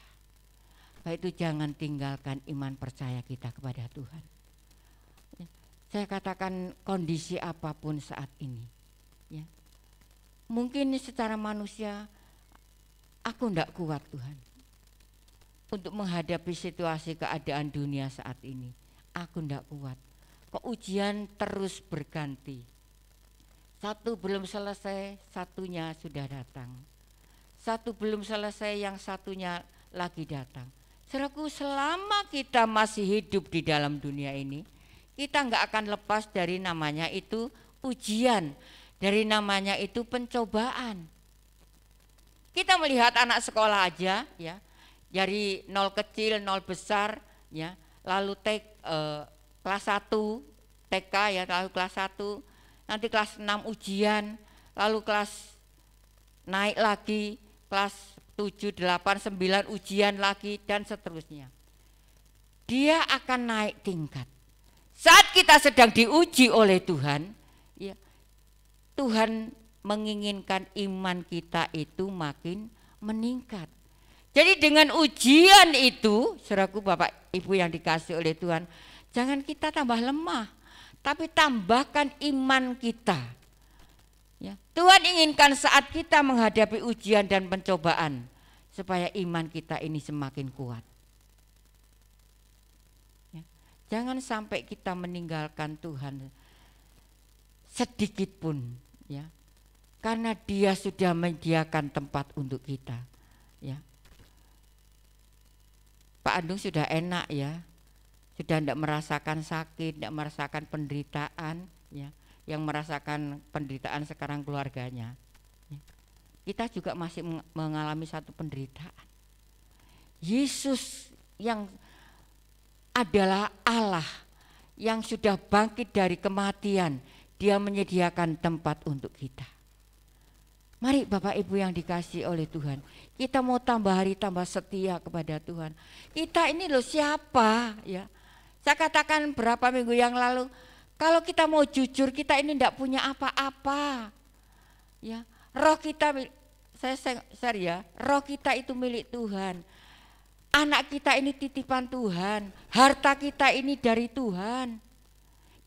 Baik itu jangan tinggalkan iman percaya kita kepada Tuhan. Saya katakan kondisi apapun saat ini, ya. Mungkin secara manusia aku tidak kuat Tuhan untuk menghadapi situasi keadaan dunia saat ini. Aku tidak kuat. Ujian terus berganti. Satu belum selesai, satunya sudah datang. Satu belum selesai, yang satunya lagi datang. Saudaraku, selama kita masih hidup di dalam dunia ini, kita nggak akan lepas dari namanya itu ujian, dari namanya itu pencobaan. Kita melihat anak sekolah aja, ya, dari 0 kecil, 0 besar, ya, lalu kelas 1 TK, ya, lalu kelas 1, nanti kelas 6 ujian, lalu kelas naik lagi, kelas 7, 8, 9 ujian lagi, dan seterusnya. Dia akan naik tingkat. Saat kita sedang diuji oleh Tuhan, ya, Tuhan menginginkan iman kita itu makin meningkat. Jadi dengan ujian itu, saudaraku, Bapak Ibu yang dikasih oleh Tuhan, jangan kita tambah lemah, tapi tambahkan iman kita. Ya, Tuhan inginkan saat kita menghadapi ujian dan pencobaan, supaya iman kita ini semakin kuat. Ya, jangan sampai kita meninggalkan Tuhan sedikit pun, ya, karena Dia sudah menyediakan tempat untuk kita. Ya. Pak Andung sudah enak, ya, sudah tidak merasakan sakit, tidak merasakan penderitaan, ya. Yang merasakan penderitaan sekarang keluarganya. Ya. Kita juga masih mengalami satu penderitaan. Yesus yang adalah Allah yang sudah bangkit dari kematian, Dia menyediakan tempat untuk kita. Mari Bapak Ibu yang dikasih oleh Tuhan, kita mau tambah hari tambah setia kepada Tuhan. Kita ini loh siapa, ya? Saya katakan berapa minggu yang lalu, kalau kita mau jujur, kita ini tidak punya apa-apa. Ya, roh kita, roh kita itu milik Tuhan. Anak kita ini titipan Tuhan, harta kita ini dari Tuhan.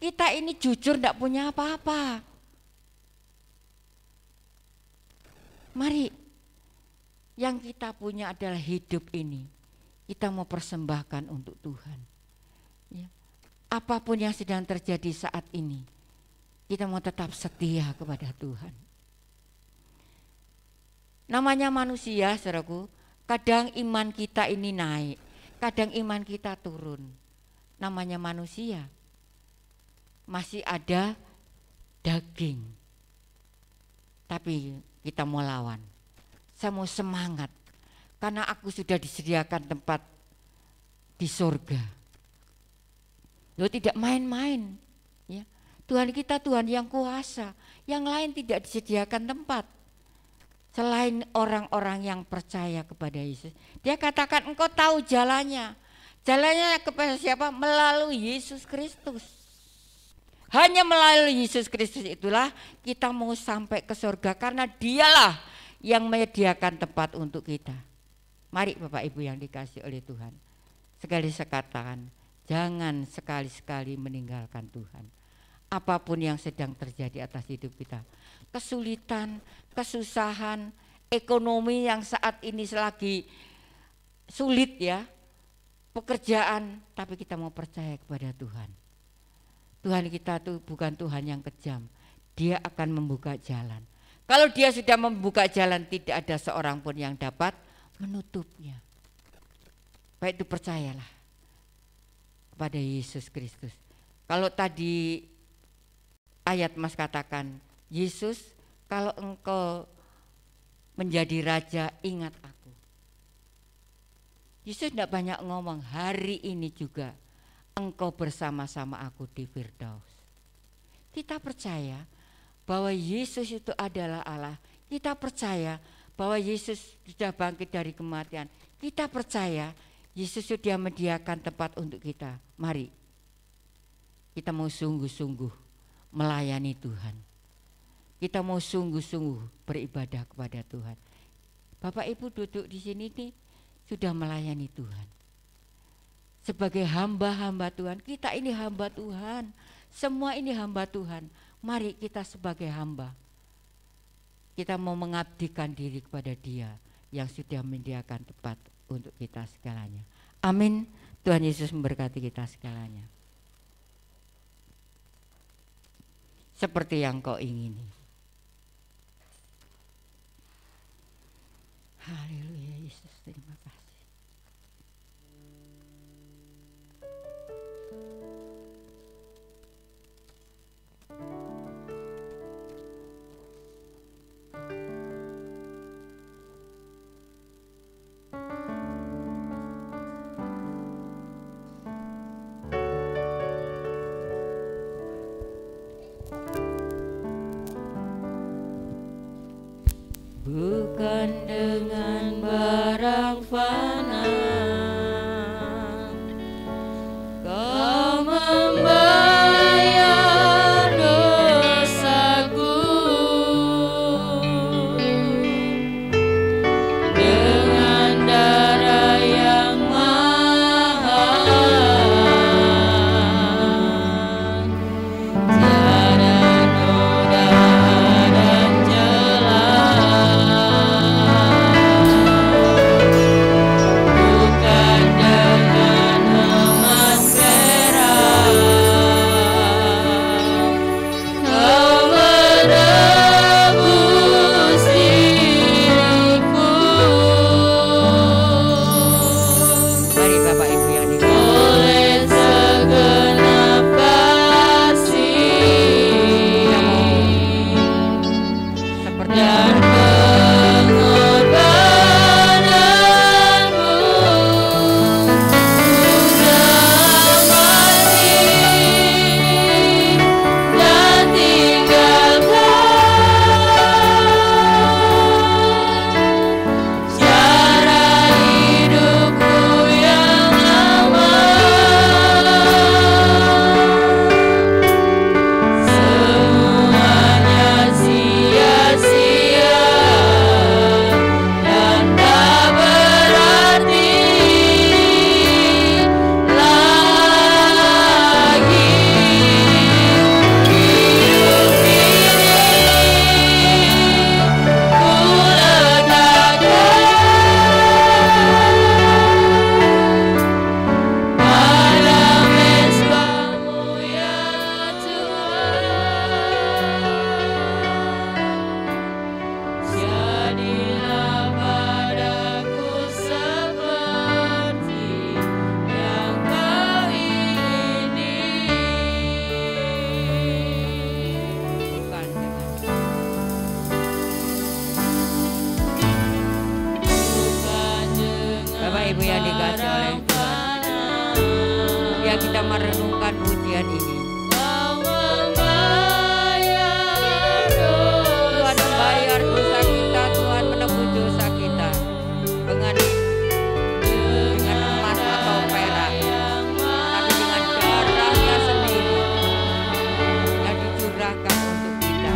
Kita ini jujur tidak punya apa-apa. Mari, yang kita punya adalah hidup ini. Kita mau persembahkan untuk Tuhan. Ya. Apapun yang sedang terjadi saat ini, kita mau tetap setia kepada Tuhan. Namanya manusia, saudaraku, kadang iman kita ini naik, kadang iman kita turun. Namanya manusia, masih ada daging. Tapi kita mau lawan. Saya mau semangat karena aku sudah disediakan tempat di surga. Loh, tidak main-main, ya. Tuhan kita Tuhan yang kuasa, yang lain tidak disediakan tempat selain orang-orang yang percaya kepada Yesus. Dia katakan engkau tahu jalannya. Jalannya kepada siapa? Melalui Yesus Kristus. Hanya melalui Yesus Kristus itulah kita mau sampai ke surga, karena Dialah yang menyediakan tempat untuk kita. Mari Bapak Ibu yang dikasih oleh Tuhan, sekali saya katakan, jangan sekali-sekali meninggalkan Tuhan. Apapun yang sedang terjadi atas hidup kita, kesulitan, kesusahan, ekonomi yang saat ini lagi sulit, ya, pekerjaan, tapi kita mau percaya kepada Tuhan. Tuhan kita itu bukan Tuhan yang kejam, Dia akan membuka jalan. Kalau Dia sudah membuka jalan, tidak ada seorang pun yang dapat menutupnya. Baik itu percayalah kepada Yesus Kristus. Kalau tadi ayat Mas katakan, Yesus, kalau engkau menjadi raja, ingat aku. Yesus tidak banyak ngomong, hari ini juga engkau bersama-sama aku di Firdaus. Kita percaya bahwa Yesus itu adalah Allah Kita percaya bahwa Yesus sudah bangkit dari kematian. Kita percaya Yesus sudah menyediakan tempat untuk kita. Mari kita mau sungguh-sungguh melayani Tuhan. Kita mau sungguh-sungguh beribadah kepada Tuhan. Bapak Ibu duduk di sini nih sudah melayani Tuhan. Sebagai hamba-hamba Tuhan, kita ini hamba Tuhan. Semua ini hamba Tuhan. Mari kita sebagai hamba, kita mau mengabdikan diri kepada Dia yang sudah menyediakan tempat untuk kita segalanya. Amin. Tuhan Yesus memberkati kita segalanya. Seperti yang kau ingini. Haleluya Yesus, terima kasih. Bukan dengan barang fana Kau membayar dosaku, dengan darah yang mahal. Tiada noda dan celah, bukan dengan emas perak Kau menebus diriku. Mari Bapak Ibu yang oleh segenap kasih dan pengorbananmu, sudah mati dan tinggalkan cara hidupku yang lama. Semuanya sia-sia dan tak berarti lagi. Hidup ini ku letakkan pada mezbamu ya Tuhan. Jadilah padaku seperti yang Kau ingini. Bukan dengan Bapak Ibu yang dikasihi oleh Tuhan, ya kita merenungkan pujian ini. Tuhan membayar dosa kita, Tuhan menebus dosa kita dengan emas atau perak, tapi dengan darahnya sendiri yang dicurahkan untuk kita.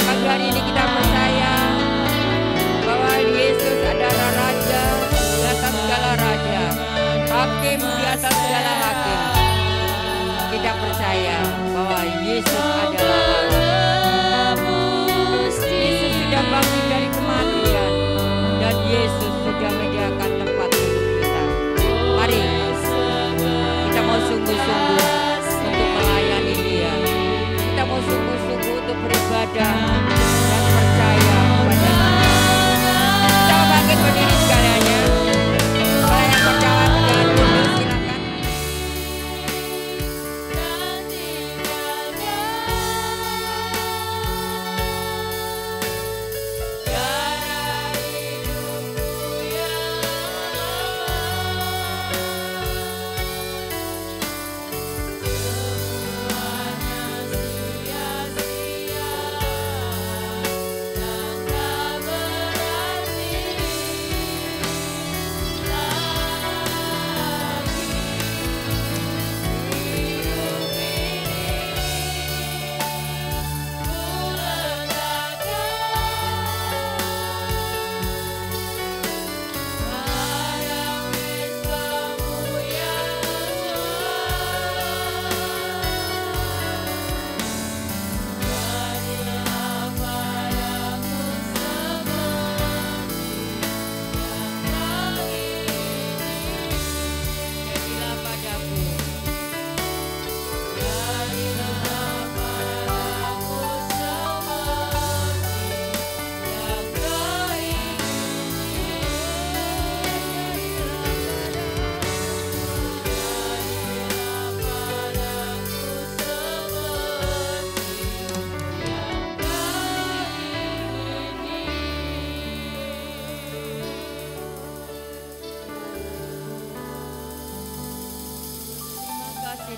Pagi hari ini kita percaya bahwa Yesus adalah Raja di atas segala raja, Hakim di atas segala hakim. Kita percaya bahwa Yesus adalah Allah. Yesus sudah bangkit dari kematian dan Yesus sudah menyediakan tempat untuk kita. Mari kita mau sungguh-sungguh untuk melayani Dia. Kita mau sungguh-sungguh untuk beribadah dan percaya kepada Dia. Kita bangkit berdiri segalanya. Kalau yang berjalan jangan mundur, silakan. Semuanya sia-sia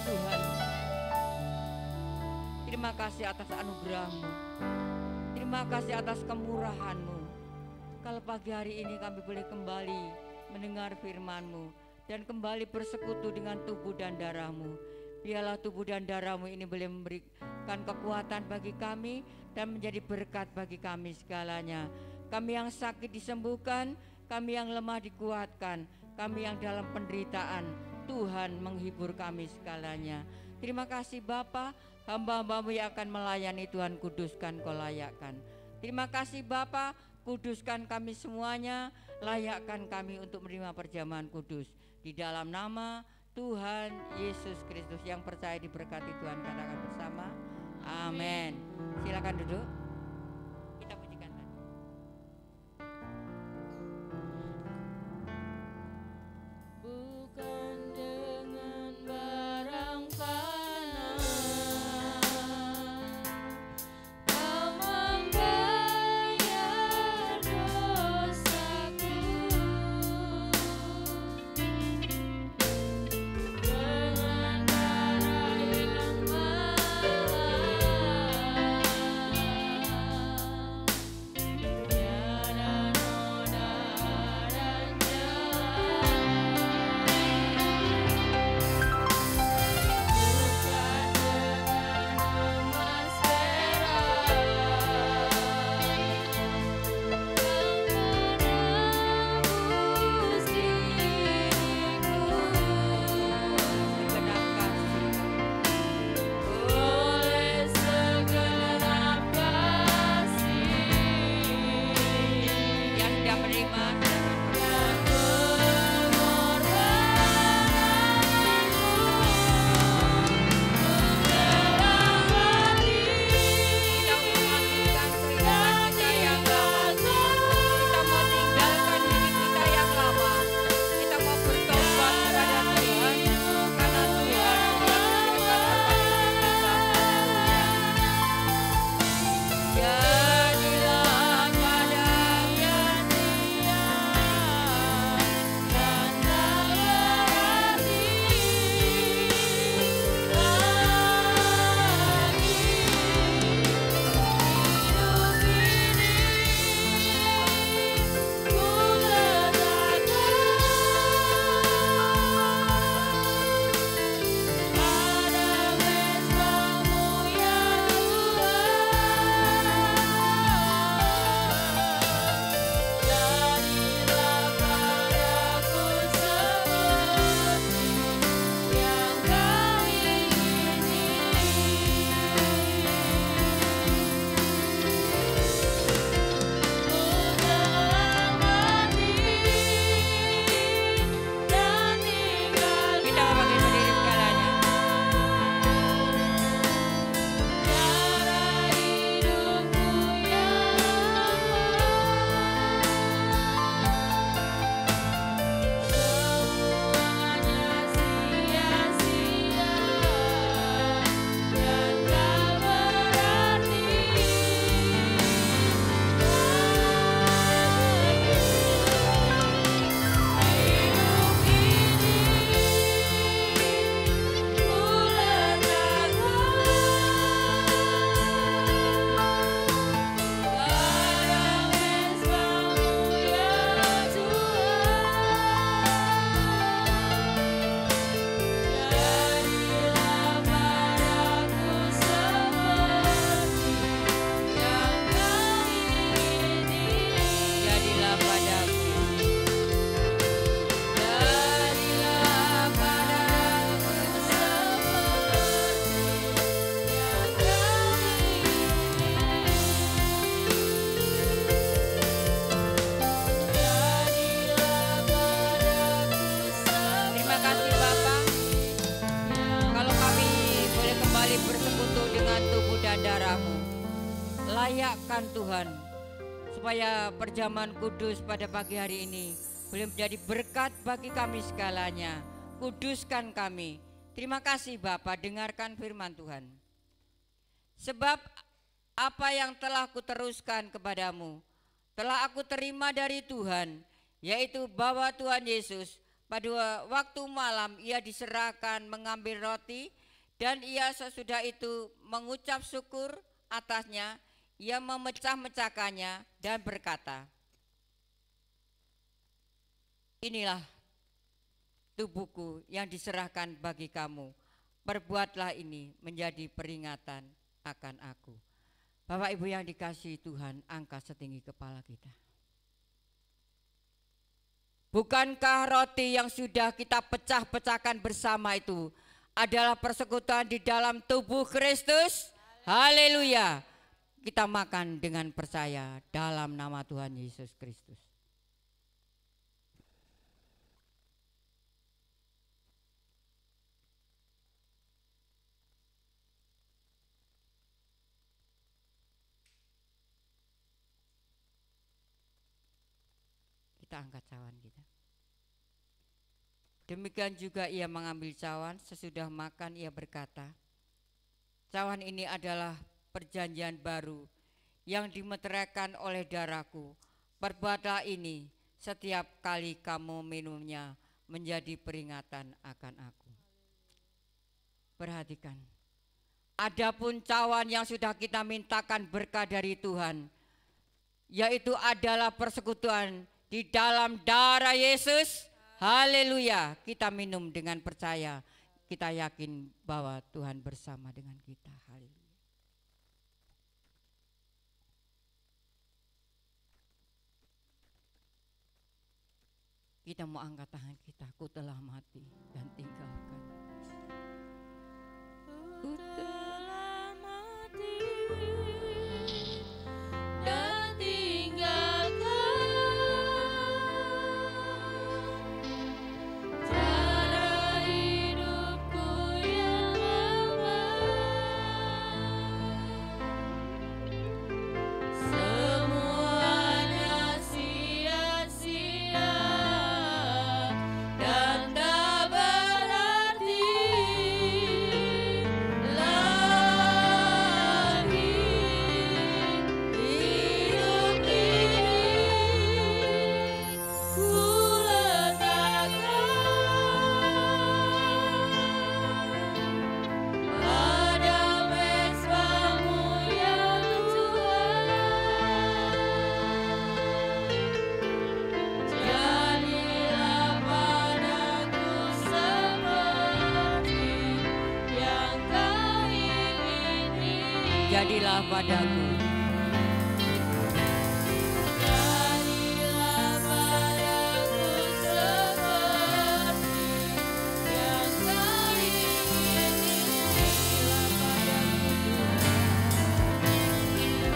Tuhan. Terima kasih atas anugerah-Mu. Terima kasih atas kemurahan-Mu. Kalau pagi hari ini kami boleh kembali mendengar firman-Mu dan kembali bersekutu dengan tubuh dan darah-Mu. Biarlah tubuh dan darah-Mu ini boleh memberikan kekuatan bagi kami dan menjadi berkat bagi kami segalanya. Kami yang sakit disembuhkan, kami yang lemah dikuatkan, kami yang dalam penderitaan, Tuhan menghibur kami segalanya. Terima kasih Bapa, hamba-hamba-Mu yang akan melayani Tuhan, kuduskan Kau layakkan. Terima kasih Bapa, kuduskan kami semuanya, layakkan kami untuk menerima perjamuan kudus. Di dalam nama Tuhan Yesus Kristus yang percaya diberkati Tuhan, katakan bersama, amin. Silakan duduk. Kita pujikan Tuhan. Bukan dengan barang panah Kau membayar dosaku, dengan darah yang layakkan Tuhan, supaya perjamuan kudus pada pagi hari ini boleh menjadi berkat bagi kami segalanya. Kuduskan kami. Terima kasih Bapa, dengarkan firman Tuhan. Sebab apa yang telah kuteruskan kepadamu telah aku terima dari Tuhan, yaitu bahwa Tuhan Yesus Pada waktu malam ia diserahkan mengambil roti, dan ia sesudah itu mengucap syukur atasnya, ia memecah-mecahkannya dan berkata, inilah tubuhku yang diserahkan bagi kamu, perbuatlah ini menjadi peringatan akan aku. Bapak Ibu yang dikasihi Tuhan, angkat setinggi kepala kita. Bukankah roti yang sudah kita pecah-pecahkan bersama itu adalah persekutuan di dalam tubuh Kristus? Haleluya. Kita makan dengan percaya dalam nama Tuhan Yesus Kristus. Kita angkat cawan kita. Demikian juga ia mengambil cawan, sesudah makan ia berkata, cawan ini adalah perjanjian baru yang dimeteraikan oleh darahku. Perbuatlah ini setiap kali kamu minumnya menjadi peringatan akan aku. Perhatikan, adapun cawan yang sudah kita mintakan berkah dari Tuhan, yaitu adalah persekutuan di dalam darah Yesus. Haleluya. Kita minum dengan percaya. Kita yakin bahwa Tuhan bersama dengan kita. Haleluya. Kita mau angkat tangan kita. Ku telah mati dan tinggalkan. Ku telah mati dan tinggalkan. Jadilah padaku. Jadilah padaku seperti yang Kau ingini. Jadilah padaku Tuhan.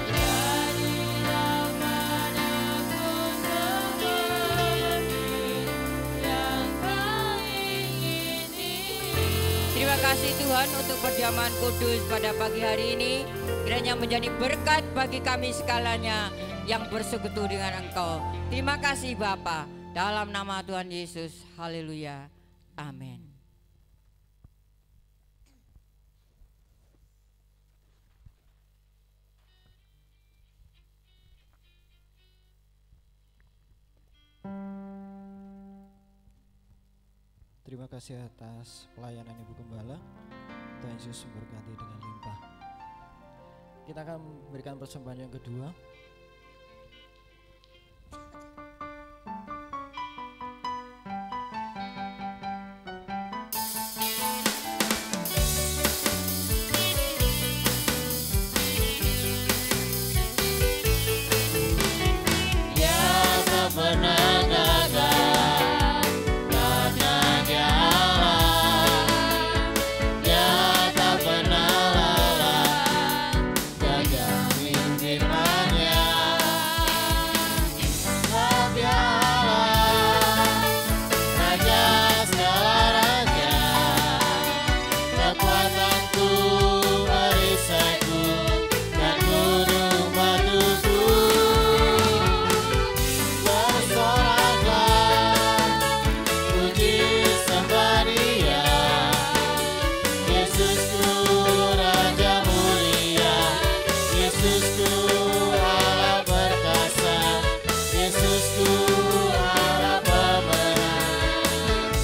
Jadilah padaku seperti yang Kau ingini. Terima kasih Tuhan untuk perjamuan kudus pada pagi hari ini. Kiranya menjadi berkat bagi kami segalanya yang bersekutu dengan Engkau. Terima kasih Bapa. Dalam nama Tuhan Yesus. Haleluya. Amin. Terima kasih atas pelayanan Ibu Gembala. Tuhan Yesus memberkati dengan limpah. Kita akan memberikan persembahan yang kedua. Ya tak pernah gagal, karena Dia Allah. Dia tak pernah lelah, jaga firman-Nya. Tapi Allah, Raja segala raja, kekuatanku, perisaiku, dan gunung batuku. Bersoraklah, puji sembah Dia, Yesusku Raja mulia, Yesusku Allah perkasa, Yesusku Allah pemenang.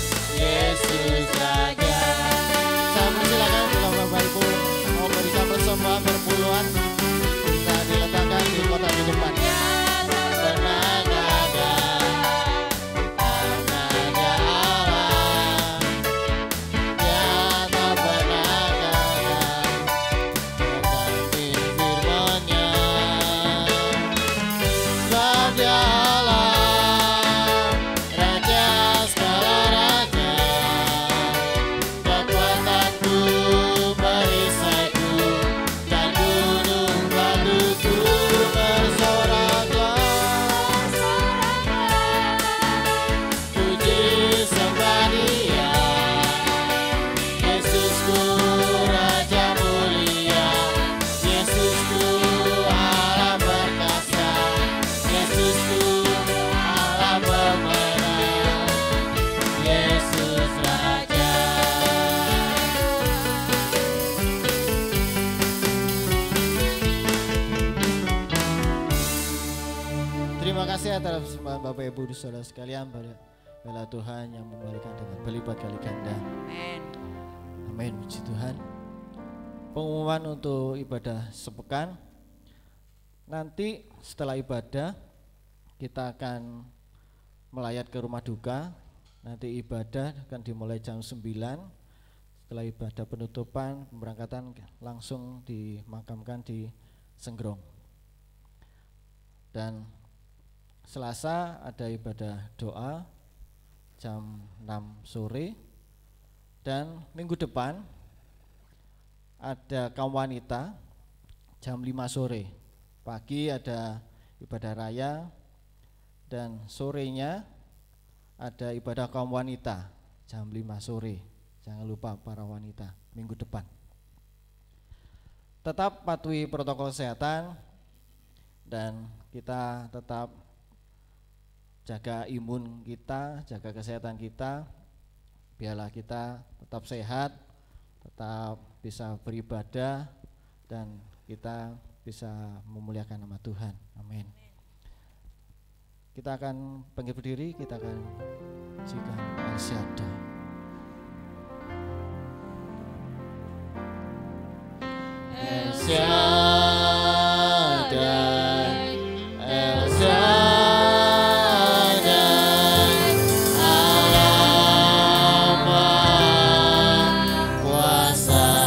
terima kasih atas persembahan Bapak Ibu saudara sekalian. Bela Tuhan yang memberikan dengan berlipat kali ganda. Amin. Amin, puji Tuhan. Pengumuman untuk ibadah sepekan. Nanti setelah ibadah kita akan melayat ke rumah duka. Nanti ibadah akan dimulai jam 9. Setelah ibadah penutupan, pemberangkatan langsung dimakamkan di Senggrong. Dan Selasa ada ibadah doa jam 6 sore. Dan minggu depan ada kaum wanita jam 5 sore. Pagi ada ibadah raya dan sorenya ada ibadah kaum wanita jam 5 sore. Jangan lupa para wanita minggu depan. Tetap patuhi protokol kesehatan dan kita tetap jaga imun kita, jaga kesehatan kita. Biarlah kita tetap sehat, tetap bisa beribadah dan kita bisa memuliakan nama Tuhan. Amin. Kita akan bangkit berdiri, kita akan siapkan El Shaddai. El Shaddai, El Shaddai, Allah Maha Kuasa.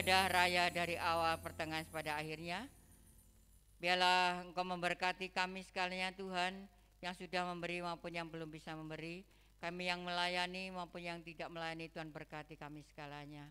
ibadah raya dari awal pertengahan pada akhirnya. Biarlah Engkau memberkati kami sekalian Tuhan, yang sudah memberi maupun yang belum bisa memberi, kami yang melayani maupun yang tidak melayani, Tuhan berkati kami segalanya.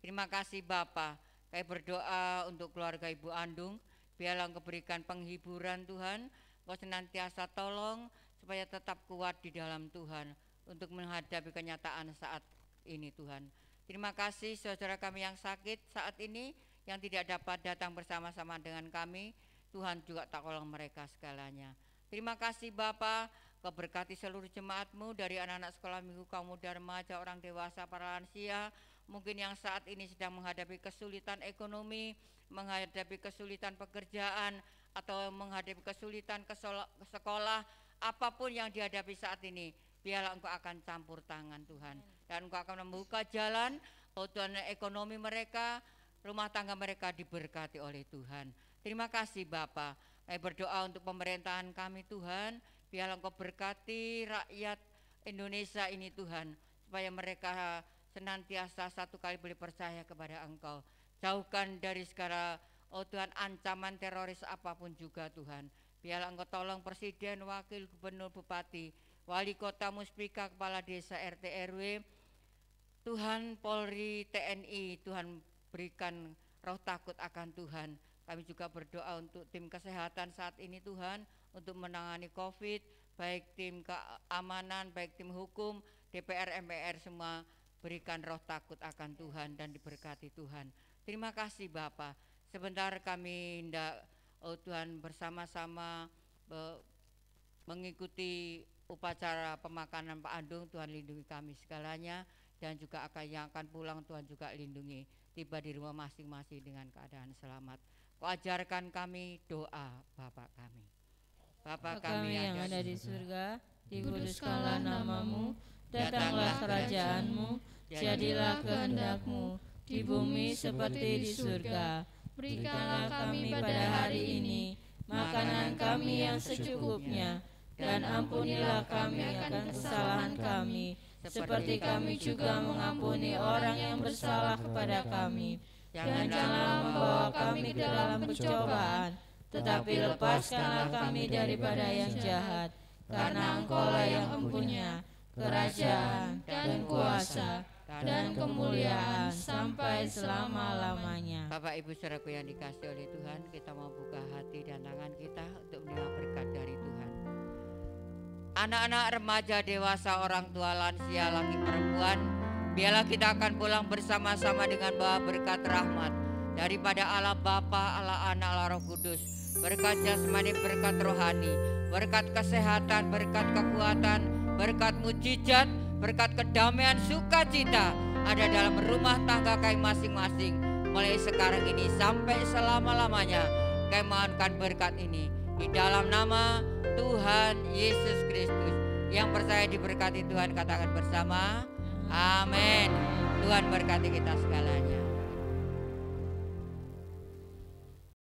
Terima kasih Bapa. Kami berdoa untuk keluarga Ibu Andung, biarlah Engkau berikan penghiburan Tuhan, Engkau senantiasa tolong supaya tetap kuat di dalam Tuhan untuk menghadapi kenyataan saat ini Tuhan. Terima kasih saudara kami yang sakit saat ini, yang tidak dapat datang bersama-sama dengan kami, Tuhan juga tolong mereka segalanya. Terima kasih Bapa, Kau berkati seluruh jemaat-Mu dari anak-anak sekolah minggu, kaum muda, remaja, orang dewasa, para lansia, mungkin yang saat ini sedang menghadapi kesulitan ekonomi, menghadapi kesulitan pekerjaan, atau menghadapi kesulitan ke sekolah, apapun yang dihadapi saat ini, biarlah Engkau akan campur tangan Tuhan, dan Engkau akan membuka jalan, oh Tuhan, ekonomi mereka, rumah tangga mereka diberkati oleh Tuhan. Terima kasih Bapa. Kami berdoa untuk pemerintahan kami Tuhan, biarlah Engkau berkati rakyat Indonesia ini Tuhan, supaya mereka senantiasa satu kali boleh percaya kepada Engkau. Jauhkan dari segala, oh Tuhan, ancaman teroris apapun juga Tuhan. Biarlah Engkau tolong Presiden, Wakil Gubernur, Bupati, Wali Kota, Muspika, Kepala Desa, RT, RW, Tuhan, Polri, TNI, Tuhan berikan roh takut akan Tuhan. Kami juga berdoa untuk tim kesehatan saat ini Tuhan, untuk menangani COVID, baik tim keamanan, baik tim hukum, DPR, MPR, semua berikan roh takut akan Tuhan dan diberkati Tuhan. Terima kasih Bapa. Sebentar kami hendak, oh Tuhan, bersama-sama mengikuti upacara pemakanan Pak Andung. Tuhan lindungi kami segalanya, dan juga yang akan pulang Tuhan juga lindungi, tiba di rumah masing-masing dengan keadaan selamat. Kau ajarkan kami doa Bapa kami. Bapa kami yang ada di surga, dikuduskanlah namamu, datanglah kerajaanmu, jadilah kehendak-Mu di bumi seperti di surga. Berikanlah kami pada hari ini makanan kami yang secukupnya, dan ampunilah kami akan kesalahan kami, seperti kami juga mengampuni orang yang bersalah kepada kami. Janganlah membawa kami ke dalam pencobaan, tetapi lepaskanlah kami daripada yang jahat. Karena Engkau-lah yang mempunyai kerajaan dan kuasa dan kemuliaan sampai selama-lamanya. Bapak Ibu saudaraku yang dikasihi oleh Tuhan, kita mau buka hati dan tangan kita untuk menerima berkat dari Tuhan. Anak-anak, remaja, dewasa, orang tua, lansia, laki perempuan, biarlah kita akan pulang bersama-sama dengan bawa berkat rahmat daripada Allah Bapa, Allah Anak, Allah Roh Kudus. Berkat jasmani, berkat rohani, berkat kesehatan, berkat kekuatan, berkat mujizat, berkat kedamaian, sukacita ada dalam rumah tangga kami masing-masing. Mulai sekarang ini sampai selama-lamanya kami mohonkan berkat ini di dalam nama Tuhan Yesus Kristus. Yang percaya diberkati Tuhan katakan bersama, amin. Tuhan berkati kita sekalian.